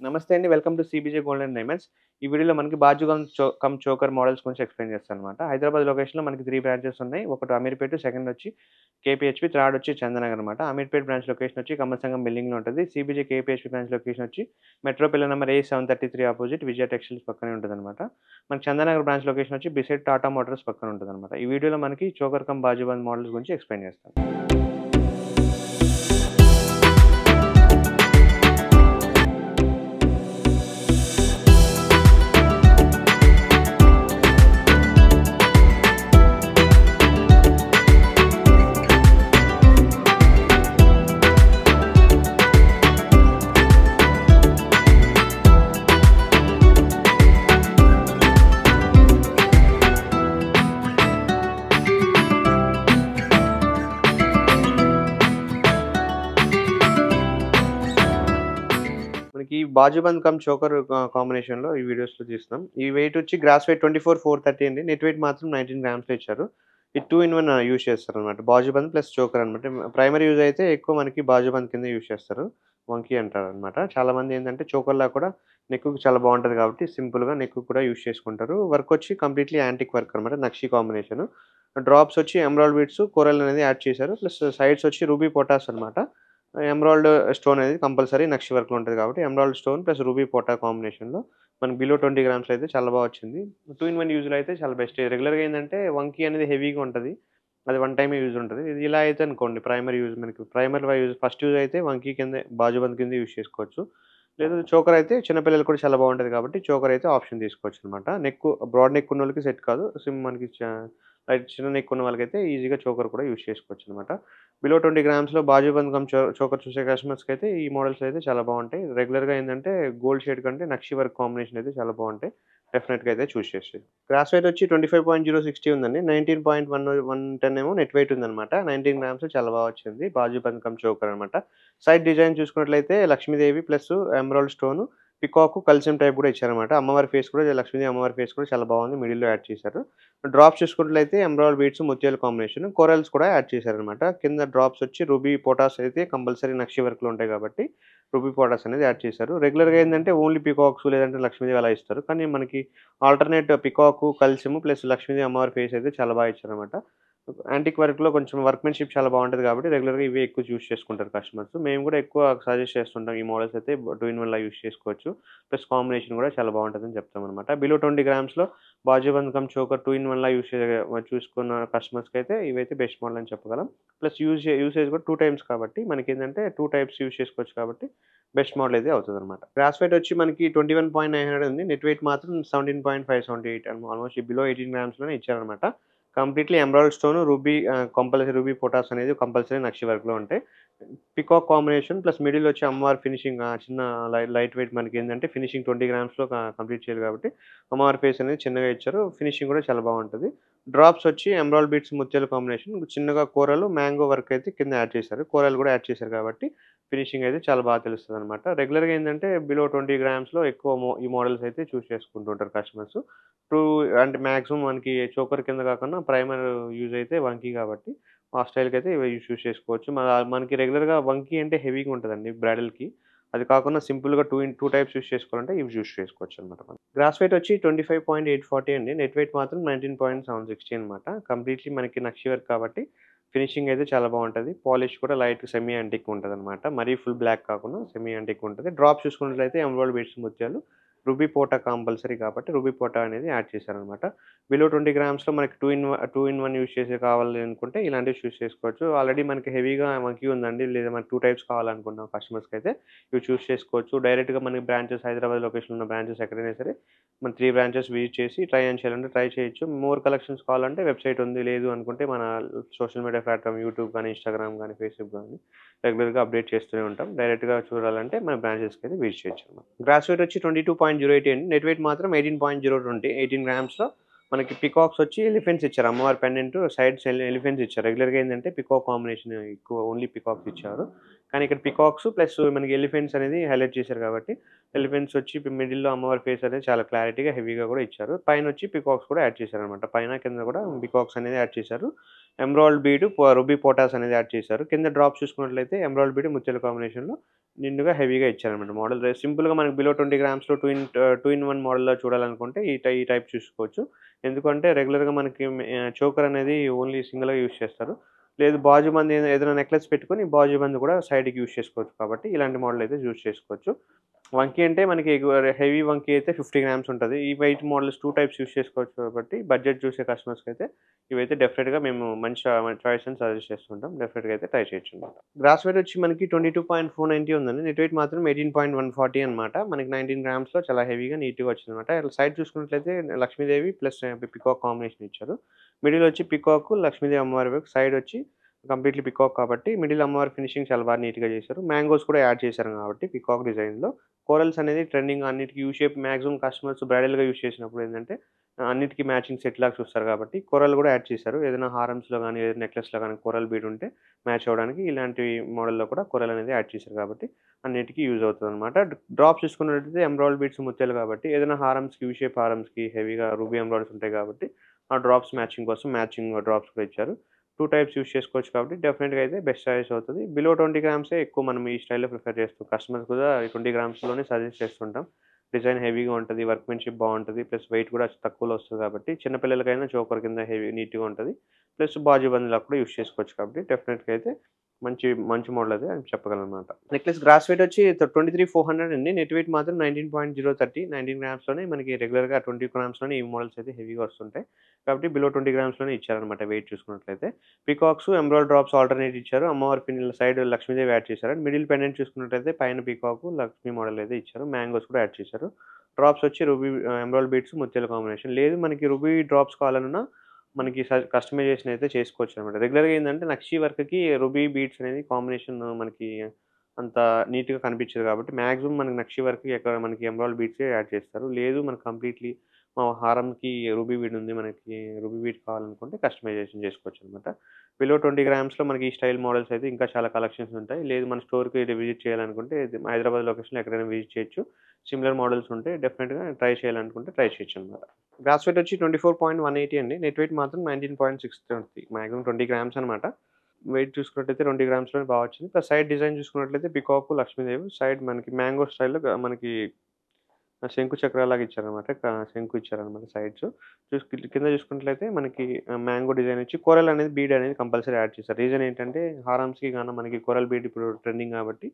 నమస్తే అండి. Welcome to CBJ gold and diamonds. ఈ వీడియోలో మనకి బాజు కమ్ చోకర్ మోడల్స్ గురించి ఎక్స్‌ప్లెయిన్ చేస్తానన్నమాట. హైదరాబాద్ లొకేషన్‌లో మనకి 3 బ్రాంచెస్ ఉన్నాయి. ఒకటి అమీర్పేట, సెకండ్ వచ్చి కేపీహెచ్‌పీ, థర్డ్ వచ్చి చందనగర్ అన్నమాట. అమీర్పేట బ్రాంచ్ లొకేషన్ వచ్చి కమల్ బిల్డింగ్‌లో ఉంటది. సీబీజే కేపీహెచ్‌పీ బ్రాంచ్ లొకేషన్ వచ్చి మెట్రో పిల్లర్ నంబర్ ఏ733 అపోజిట్ విజయ టెక్స్‌టైల్స్ పక్కనే ఉంటదన్నమాట. మనకి చందనగర్ బ్రాంచ్ లొకేషన్ వచ్చి బిసైడ్ టాటా మోటార్స్ పక్కన ఉంటదన్నమాట. ఈ వీడియోలో మనకి చోకర్ కమ్ బాజుబంద్ మోడల్స్ గురించి ఎక్స్‌ప్లెయిన్ చేస్తాను. మనకి బాజుబంద్ కమ్ చోకర్ కాంబినేషన్‌లో ఈ వీడియోస్‌లో తీస్తున్నాం. ఈ వెయిట్ వచ్చి గ్రాస్ వెయిట్ 24,430 అండి. నెట్ వెయిట్ మాత్రం 19 గ్రామ్స్‌లో ఇచ్చారు. ఇది 2 ఇన్ 1 యూజ్ చేస్తారనమాట. బాజుబంద్ ప్లస్ చోకర్ అనమాట. ప్రైమరీ యూజ్ అయితే ఎక్కువ మనకి బాజుబంద్ కింద యూజ్ చేస్తారు. వంకీ అంటారనమాట. చాలామంది ఏంటంటే చోకర్‌లా కూడా నెక్‌కి చాలా బావుంటది కాబట్టి సింపుల్‌గా నెక్‌కి కూడా యూజ్ చేసుకుంటారు. వర్క్ వచ్చి కంప్లీట్‌లీ యాంటిక్ వర్క్ అనమాట. నక్షి కాంబినేషను. డ్రాప్స్ వచ్చి ఎమరాల్డ్ బీడ్స్, కోరల్ అనేది యాడ్ చేశారు. ప్లస్ సైడ్స్ వచ్చి రూబీ పొటాస్ అనమాట. ఎమరాల్డ్ స్టోన్ అనేది కంపల్సరీ నక్షి వర్క్‌లో ఉంటది కాబట్టి ఎమరాల్డ్ స్టోన్ ప్లస్ రూబీ పోటా కాంబినేషన్‌లో మనకి బిలో 20 గ్రామ్స్‌లో అయితే చాలా బా వచ్చింది. 2 ఇన్ 1 యూజ్‌లో అయితే చాలా బెస్ట్. రెగ్యులర్‌గా ఏందంటే వంకీ అనేది హెవీగా ఉంటది. అది వన్ టైమే యూజ్ ఉంటది. ఇది ఇలా అయితే అనుకోండి ప్రైమరీ యూజ్ మనకి ప్రైమరీ యూజ్ ఫస్ట్ యూజ్ అయితే వంకీ కిందే బాజుబంద్ కింద యూజ్ చేసుకోవచ్చు. లేదు చోకర్ అయితే చిన్న పిల్లలకి కూడా చాలా బావుంటది కాబట్టి చోకర్ అయితే ఆప్షన్ తీసుకోవచ్చనమాట. బ్రాడ్ నెక్ ఉన్నోళ్ళకి సెట్ కాదు. మనకి లైట్ చిన్న నెక్ ఉన్న వాళ్ళకైతే ఈజీగా చోకర్ కూడా యూజ్ చేసుకోవచ్చనమాట. బిలో 20 గ్రామ్స్‌లో బాజుబంద్ కమ్ చోకర్ చూసే కస్టమర్స్‌కైతే ఈ మోడల్స్ అయితే చాలా బావుంటాయి. రెగ్యులర్‌గా ఏందంటే గోల్డ్ షేడ్ కంటే నక్షి వర్క్ కాంబినేషన్ అయితే చాలా బావుంటాయి. డెఫినెట్‌గా అయితే చూజ్ చేసేయి. గ్రాస్ వెయిట్ వచ్చి 25.060 ఉందండి. 19.110 ఏమో నెట్ వెయిట్ ఉందనమాట. 19 గ్రామ్స్ చాలా బా వచ్చింది. బాజుబంద్ కమ్ చోకర్ అనమాట. సైడ్ డిజైన్ చూసుకున్నట్లయితే Lakshmidevi plus emerald stone, peacock, కల్సియం టైప్ కూడా ఇచ్చారనమాట. అమ్మవారి ఫేస్ కూడా లక్ష్మీదేవి అమ్మవారి ఫేస్ కూడా చాలా బాగుంది. మిడిల్‌లో యాడ్ చేశారు. డ్రాప్స్ చూసుకున్నట్లయితే ఎమరాల్డ్ బీడ్స్, ముత్యాల కాంబినేషన్. కోరల్స్ కూడా యాడ్ చేశారనమాట. కింద డ్రాప్స్ వచ్చి రూబీ పొటాస్ అయితే కంపల్సరీ నక్షి వర్క్‌లో ఉంటాయి కాబట్టి రూబీ పొటాస్ అనేది యాడ్ చేశారు. రెగ్యులర్‌గా ఏందంటే ఓన్లీ పికాక్స్ లేదంటే లక్ష్మీదేవి అలా ఇస్తారు. కానీ మనకి ఆల్టర్‌నేట్ పికాక్, కల్సియం ప్లస్ లక్ష్మీదేవి అమ్మవారి ఫేస్ అయితే చాలా బాగా ఇచ్చారనమాట. యాంటిక్ వర్క్‌లో కొంచెం వర్క్‌మెన్‌షిప్ చాలా బావుంటది కాబట్టి రెగ్యులర్‌గా ఇవే ఎక్కువ చూజ్ చేసుకుంటారు కస్టమర్స్. మేము కూడా ఎక్కువ సజెస్ట్ చేస్తుంటాం. ఈ మోడల్స్ అయితే 2 ఇన్ 1లా యూజ్ చేసుకోవచ్చు. ప్లస్ కాంబినేషన్ కూడా చాలా బావుంటదని చెప్తామనమాట. బిలో 20 గ్రామ్స్‌లో బాజుబంద్ కమ్ చోకర్ 2 ఇన్ 1లా చూసుకున్న కస్టమర్స్‌కైతే ఇవైతే బెస్ట్ మోడల్ అని చెప్పగలం. ప్లస్ యూసేజ్ కూడా 2 టైమ్స్ కాబట్టి మనకేందంటే 2 టైప్స్ యూజ్ చేసుకోవచ్చు కాబట్టి బెస్ట్ మోడల్ అయితే అవుతదనమాట. గ్రాస్ వెయిట్ వచ్చి మనకి 21.900 ఉంది. నెట్ వెయిట్ మాత్రం 17.578 ఆల్‌మోస్ట్ బిలో 18 గ్రామ్స్‌లోనే ఇచ్చారనమాట. Completely emerald stone, compulsory ruby పొటాస్ అనేది కంపల్సరీ నక్షి వర్క్‌లో ఉంటాయి. పికాక్ కాంబినేషన్ ప్లస్ మిడిల్ వచ్చి అమ్మవారి ఫినిషింగ్ చిన్న లైట్ వెయిట్ మనకేందంటే ఫినిషింగ్ 20 గ్రామ్స్‌లో కంప్లీట్ చేయాలి కాబట్టి అమ్మవారి ఫేస్ అనేది చిన్నగా ఇచ్చారు. ఫినిషింగ్ కూడా చాలా బావుంటది. డ్రాప్స్ వచ్చి ఎమరాల్డ్ బీడ్స్, ముత్యాల కాంబినేషన్ చిన్నగా కోరలు, మ్యాంగో వర్క్ అయితే కింద యాడ్ చేశారు. కోరలు కూడా యాడ్ చేశారు కాబట్టి ఫినిషింగ్ అయితే చాలా బాగా తెలుస్తదనమాట. రెగ్యులర్‌గా ఏందంటే బిలో 20 గ్రామ్స్‌లో ఎక్కువ ఈ మోడల్స్ అయితే చూజ్ చేసుకుంటూ ఉంటారు కస్టమర్స్. ఇప్పుడు అంటే మాక్సిమం మనకి చోకర్ కింద కాకుండా ప్రైమర్ యూజ్ అయితే వంకీ కాబట్టి ఆ స్టైల్‌కైతే ఇవి చూజ్ చేసుకోవచ్చు. మనకి రెగ్యులర్‌గా వంకీ అంటే హెవీగా ఉంటదండి బ్రైడల్‌కి. అది కాకుండా సింపుల్‌గా 2 టైప్స్ యూజ్ చేసుకోవాలంటే ఇవి చూజ్ చేసుకోవచ్చనమాట మనం. గ్రాస్ వెయిట్ వచ్చి 25.840 అండి. నెట్ వెయిట్ మాత్రం 19.760 అనమాట. కంప్లీట్‌లీ మనకి నక్షి వర్క్ కాబట్టి ఫినిషింగ్ అయితే చాలా బావుంటది. పాలిష్ కూడా లైట్ సెమీ యాంటిక్ ఉంటదనమాట. మరీ ఫుల్ బ్లాక్ కాకుండా సెమీ యాంటిక్ ఉంటది. డ్రాప్స్ చూసుకున్నట్లయితే ఎమరాల్డ్ బీడ్స్, ముత్యాలు, రూబీ పోటా కంపల్సరీ కాబట్టి రూబీ పోటా అనేది యాడ్ చేశారనమాట. బిలో 20 గ్రామ్స్‌లో మనకి 2 ఇన్ 1 యూజ్ చేసేవి కావాలి అనుకుంటే ఇలాంటివి చూజ్ చేసుకోవచ్చు. ఆల్రెడీ మనకి హెవీగా వంకీ ఉందండి. లేదా మనకి 2 టైప్స్ కావాలనుకున్న కస్టమర్స్‌కైతే ఇవి చూజ్ చేసుకోవచ్చు. డైరెక్ట్‌గా మనకి బ్రాంచెస్ హైదరాబాద్ లొకేషన్‌లో ఉన్న బ్రాంచెస్ ఎక్కడైనా సరే మన 3 బ్రాంచెస్ విజిట్ చేసి ట్రై ఆన్ చేయాలంటే ట్రై చేయొచ్చు. మోర్ కలెక్షన్స్ కావాలంటే వెబ్‌సైట్ ఉంది. లేదు అనుకుంటే మన సోషల్ మీడియా ప్లాట్‌ఫార్మ్ యూట్యూబ్ గానీ, ఇన్‌స్టాగ్రామ్ గానీ, ఫేస్‌బుక్ గానీ రెగ్యులర్‌గా అప్డేట్ చేస్తూనే ఉంటాం. డైరెక్ట్‌గా చూడాలంటే మన బ్రాంచెస్‌కైతే విజిట్ చేయొచ్చనమాట. గ్రాస్ వెయిట్ వచ్చి 22.080 అండి. నెట్ వెయిట్ మాత్రం 18.020 18 గ్రామ్స్‌లో మనకి పికాక్స్ వచ్చి ఎలిఫెంట్స్ ఇచ్చారు. అమ్మవారి పెండెంట్ సైడ్స్ ఎలిఫెంట్స్ ఇచ్చారు. రెగ్యులర్‌గా ఏందంటే పికాక్ కాంబినేషన్ ఎక్కువ ఓన్లీ పికాక్స్ ఇచ్చారు. కానీ ఇక్కడ పికాక్స్ ప్లస్ మనకి ఎలిఫెంట్స్ అనేది హైలైట్ చేశారు కాబట్టి ఎలిఫెంట్స్ వచ్చి మిడిల్‌లో అమ్మవారి ఫేస్ అనేది చాలా క్లారిటీగా, హెవీగా కూడా ఇచ్చారు. పైనొచ్చి పికాక్స్ కూడా యాడ్ చేశారనమాట. పైన, కింద కూడా పికాక్స్ అనేది యాడ్ చేశారు. ఎమరాల్డ్ బీడ్, రూబీ పోటాస్ అనేది యాడ్ చేశారు. కింద డ్రాప్స్ చూసుకున్నట్లయితే ఎమరాల్డ్ బీడ్, ముత్యాల కాంబినేషన్‌లో నిండుగా హెవీగా ఇచ్చారనమాట. మోడల్ సింపుల్‌గా మనకి బిలో 20 గ్రామ్స్‌లో 2 ఇన్ 1 మోడల్‌లో చూడాలనుకుంటే ఈ టైప్ చూసుకోవచ్చు. ఎందుకంటే రెగ్యులర్‌గా మనకి చోకర్ అనేది ఓన్లీ సింగిల్‌గా యూజ్ చేస్తారు. లేదు బాజుబంద్ ఏదైనా నెక్లెస్ పెట్టుకొని బాజుబంద్ కూడా సైడ్‌కి యూజ్ చేసుకోవచ్చు కాబట్టి ఇలాంటి మోడల్ అయితే యూజ్ చేసుకోవచ్చు. వంకీ అంటే మనకి హెవీ వంకీ అయితే 50 గ్రామ్స్ ఉంటది. ఈ వెయిట్ మోడల్స్ 2 టైప్స్ యూజ్ చేసుకోవచ్చు కాబట్టి బడ్జెట్ చూసే కస్టమర్స్‌కైతే ఇవైతే డెఫినిట్‌గా మేము మంచి చాయిస్ అని సజెస్ట్ చేస్తుంటాం. డెఫినిట్‌గా అయితే ట్రై చేయొచ్చనమాట. గ్రాస్ వెయిట్ వచ్చి మనకి 22.490 ఉందండి. నెట్ వెయిట్ మాత్రం 18.140 అనమాట. మనకి 19 గ్రామ్స్‌లో చాలా హెవీగా నీట్‌గా వచ్చిందనమాట. సైడ్ చూసుకున్నట్లయితే లక్ష్మీదేవి ప్లస్ పికాక్ కాంబినేషన్ ఇచ్చారు. మిడిల్ వచ్చి పికాక్, లక్ష్మీదేవి అమ్మవారి సైడ్ వచ్చి కంప్లీట్‌లీ పికాక్ కాబట్టి మిడిల్ అమ్మవారి ఫినిషింగ్ చాలా బాగా నీట్‌గా చేశారు. మ్యాంగోస్ కూడా యాడ్ చేశారు కాబట్టి పికాక్ డిజైన్‌లో. కోరల్స్ అనేది ట్రెండింగ్ అన్నిటికి యూ షేప్ మాక్సిమం కస్టమర్స్ బ్రైడల్‌గా యూజ్ చేసినప్పుడు ఏందంటే అన్నిటికి మ్యాచింగ్ సెట్ లాగా చూస్తారు కాబట్టి కోరల్ కూడా యాడ్ చేశారు. ఏదైనా హారమ్స్‌లో గాని, ఏదైనా నెక్లెస్‌లో గాని కోరల్ బీడ్ ఉంటే మ్యాచ్ అవ్వడానికి ఇలాంటి మోడల్‌లో కూడా కోరల్ అనేది యాడ్ చేశారు కాబట్టి అన్నిటికి యూజ్ అవుతదనమాట. డ్రాప్స్ చూసుకున్నట్లయితే ఎమరాల్డ్ బీడ్స్ ముత్యాలు కాబట్టి ఏదైనా హారమ్స్‌కి యూ షేప్ హారమ్స్‌కి హెవీగా రూబీ ఎమరాల్డ్స్ ఉంటాయి కాబట్టి ఆ డ్రాప్స్ మ్యాచింగ్ కోసం మ్యాచింగ్ డ్రాప్స్ కూడా ఇచ్చారు. 2 టైప్స్ యూజ్ చేసుకోవచ్చు కాబట్టి డెఫినిట్‌గా అయితే బెస్ట్ చాయిస్ అవుతది. బిలో 20 గ్రామ్సే ఎక్కువ మనం ఈ స్టైల్‌లో ప్రిఫర్ చేస్తాం. కస్టమర్స్ కూడా 20 గ్రామ్స్‌లోనే సజెస్ట్ చేస్తుంటాం. డిజైన్ హెవీగా ఉంటది. వర్క్‌మెన్‌షిప్ బావుంటది. ప్లస్ వెయిట్ కూడా తక్కువలో వస్తది కాబట్టి చిన్న పిల్లలకైనా చోకర్ కింద హెవీ నీట్‌గా ఉంటది. ప్లస్ బాజుబందీలా కూడా యూజ్ చేసుకోవచ్చు కాబట్టి డెఫినిట్‌గా అయితే మంచి మోడల్ అదే అని చెప్పగలనమాట. నెక్లెస్ గ్రాస్ వెయిట్ వచ్చి 23,400 అండి. నెట్ వెయిట్ మాత్రం 19.030 19 గ్రామ్స్‌లోనే మనకి రెగ్యులర్‌గా 20 గ్రామ్స్‌లోనే ఈ మోడల్స్ అయితే హెవీగా వస్తుంటాయి. కాబట్టి బిలో 20 గ్రామ్స్‌లోనే ఇచ్చారనమాట వెయిట్ చూసుకున్నట్లయితే. పీకాక్స్, ఎమరాల్డ్ డ్రాప్స్ ఆల్టర్‌నేట్ ఇచ్చారు. అమ్మవారి సైడ్ లక్ష్మీదేవి యాడ్ చేశారు. మిడిల్ పెండెంట్ చూసుకున్నట్లయితే పైన పీకాకు, లక్ష్మీ మోడల్ అయితే ఇచ్చారు. మ్యాంగోస్ కూడా యాడ్ చేశారు. డ్రాప్స్ వచ్చి ఎమరాల్డ్ బీడ్స్, ముత్యాల కాంబినేషన్. లేదు మనకి రూబీ డ్రాప్స్ కావాలనున్నా మనకి కస్టమైజేషన్ అయితే చేసుకోవచ్చనమాట. రెగ్యులర్‌గా ఏందంటే నక్షి వర్క్‌కి రూబీ బీడ్స్ అనేది కాంబినేషన్ మనకి అంత నీట్‌గా కనిపించదు కాబట్టి మాక్సిమం మనకి నక్షి వర్క్‌కి ఎక్కడ మనకి ఎమరాల్డ్ బీడ్సే యాడ్ చేస్తారు. లేదు మనకు కంప్లీట్‌లీ హారంకి రూబీ బీడ్ ఉంది. మనకి రూబీ బీడ్ కావాలనుకుంటే కస్టమైజేషన్ చేసుకోవచ్చనమాట. బిలో 20 గ్రామ్స్‌లో మనకి ఈ స్టైల్ మోడల్స్ అయితే ఇంకా చాలా కలెక్షన్స్ ఉంటాయి. లేదు మన స్టోర్‌కి విజిట్ చేయాలనుకుంటే హైదరాబాద్ లొకేషన్‌లో ఎక్కడైనా విజిట్ చేయొచ్చు. సిమిలర్ మోడల్స్ ఉంటే డెఫినిట్‌గా ట్రై చేయాలనుకుంటే ట్రై చేయొచ్చనమాట. గ్రాస్ వెయిట్ వచ్చి 24.180 అండి. నెట్ వెయిట్ మాత్రం 19.630 మాక్సిమం 20 గ్రామ్స్ అనమాట. వెయిట్ చూసుకున్నట్టయితే 20 గ్రామ్స్‌లోనే బా వచ్చింది. ప్లస్ సైడ్ డిజైన్ చూసుకున్నట్లయితే పీకాక్, లక్ష్మీదేవి సైడ్ మనకి మ్యాంగో స్టైల్‌లో మనకి శంకు చక్రాల్లాగా ఇచ్చారనమాట. శంకు ఇచ్చారనమాట సైడ్స్. కింద చూసుకున్నట్లయితే మనకి మ్యాంగో డిజైన్ ఇచ్చి కోరల్ అనేది బీడ్ అనేది కంపల్సరీ యాడ్ చేశారు. రీజన్ ఏంటంటే హారమ్స్‌కి గాను మనకి కోరల్ బీడ్ ఇప్పుడు ట్రెండింగ్ కాబట్టి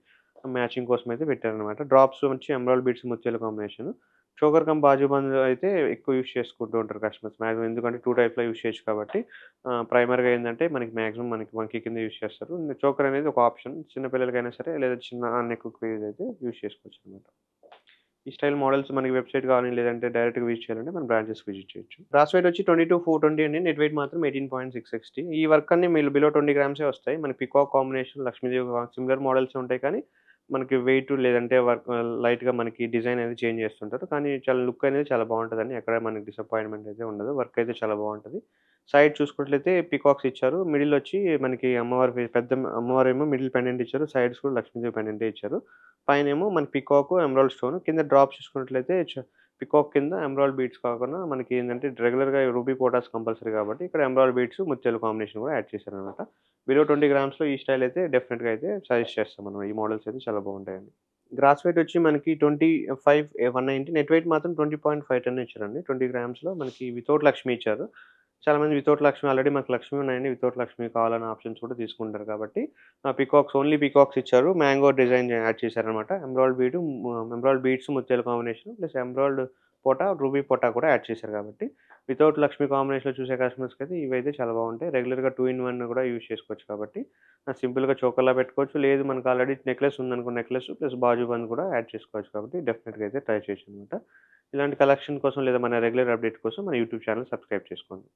మ్యాచింగ్ కోసం అయితే పెట్టారనమాట. డ్రాప్స్ వచ్చి ఎమరాల్డ్ బీడ్స్, ముత్యాల కాంబినేషన్. చోకర్ కమ్ బాజుబంద్ అయితే ఎక్కువ యూజ్ చేసుకుంటూ ఉంటారు కస్టమర్స్. మాక్సిమం ఎందుకంటే 2 టైప్‌లో యూజ్ చేయొచ్చు కాబట్టి ప్రైమరీగా ఏందంటే మనకి వంకీ కింద యూజ్ చేస్తారు. చోకర్ అనేది ఒక ఆప్షన్. చిన్న పిల్లలకైనా సరే లేదా చిన్న నెక్ క్రేజ్ అయితే యూజ్ చేసుకోవచ్చనమాట. ఈ స్టైల్ మోడల్స్ మనకి వెబ్‌సైట్ గాని, లేదంటే డైరెక్ట్‌గా విజిట్ చేయాలంటే మన బ్రాంచెస్‌కి విజిట్ చేయొచ్చు. గ్రాస్ వెయిట్ వచ్చి 22,420 అండి. నెట్ వెయిట్ మాత్రం 18.660. ఈ వర్క్ అన్నీ మీరు బిలో 20 గ్రామ్సే వస్తాయి. మన పీకాక్ కాంబినేషన్, లక్ష్మీదేవి సిమిలర్ మోడల్సే ఉంటాయి కానీ, మనకి వెయిట్ లేదంటే లైట్‌గా మనకి డిజైన్ అనేది చేంజ్ చేస్తుంటారు. కానీ చాలా లుక్ అనేది చాలా బావుంటదండి. ఎక్కడ మనకి డిసప్పాయింట్‌మెంట్ అయితే ఉండదు. వర్క్ అయితే చాలా బావుంటది. సైడ్ చూసుకున్నట్లయితే పీకాక్స్ ఇచ్చారు. మిడిల్ వచ్చి మనకి అమ్మవారేమో మిడిల్ పెండెంట్ ఇచ్చారు. సైడ్స్ కూడా లక్ష్మీదేవి పెండెంటే ఇచ్చారు. పైనేమో మన పీకాకు, ఎమరాల్డ్ స్టోన్. కింద డ్రాప్స్ చూసుకున్నట్లయితే పీకాక్ కింద ఎమరాల్డ్ బీడ్స్ కాకుండా మనకి ఏందంటే రెగ్యులర్‌గా రూబీ పోటాస్ కంపల్సరీ కాబట్టి ఇక్కడ ఎమరాల్డ్ బీడ్స్, ముత్యాల కాంబినేషన్ కూడా యాడ్ చేశారనమాట. బిలో 20 గ్రామ్స్‌లో ఈ స్టైల్ అయితే డెఫినిట్‌గా అయితే సజెస్ట్ చేస్తాం మనం. ఈ మోడల్స్ అయితే చాలా బాగుంటాయండి. గ్రాస్ వెయిట్ వచ్చి మనకి 25,190 నెట్ వెయిట్ మాత్రం 20.510 ఇచ్చారండి. 20 గ్రామ్స్‌లో మనకి వితౌట్ లక్ష్మి ఇచ్చారు. చాలామంది వితౌట్ లక్ష్మి ఆల్రెడీ మాకు లక్ష్మి ఉన్నాయండి. వితౌట్ లక్ష్మి కావాలన్న ఆప్షన్స్ కూడా తీసుకుంటారు కాబట్టి ఓన్లీ పీకాక్స్ ఇచ్చారు. మ్యాంగో డిజైన్ యాడ్ చేశారనమాట. ఎమరాల్డ్ బీడ్స్, ముత్యాల కాంబినేషన్ ప్లస్ ఎమరాల్డ్ పోటా, రూబీ పోటా కూడా యాడ్ చేశారు కాబట్టి వితౌట్ లక్ష్మి కాంబినేషన్‌లో చూసే కస్టమర్స్‌కైతే ఇవైతే చాలా బాగుంటాయి. రెగ్యులర్‌గా 2 ఇన్ 1 కూడా యూజ్ చేసుకోవచ్చు కాబట్టి సింపుల్‌గా చోకర్‌లా పెట్టుకోవచ్చు. లేదు మనకు ఆల్రెడీ నెక్లెస్ ఉందనుకో నెక్లెస్ ప్లస్ బాజుబంద్ కూడా యాడ్ చేసుకోవచ్చు కాబట్టి డెఫినిట్‌గా అయితే ట్రై చేయొచ్చనమాట. ఇలాంటి కలెక్షన్ కోసం లేదా మన రెగ్యులర్ అప్డేట్ కోసం మన యూట్యూబ్ ఛానెల్ సబ్స్క్రైబ్ చేసుకోండి.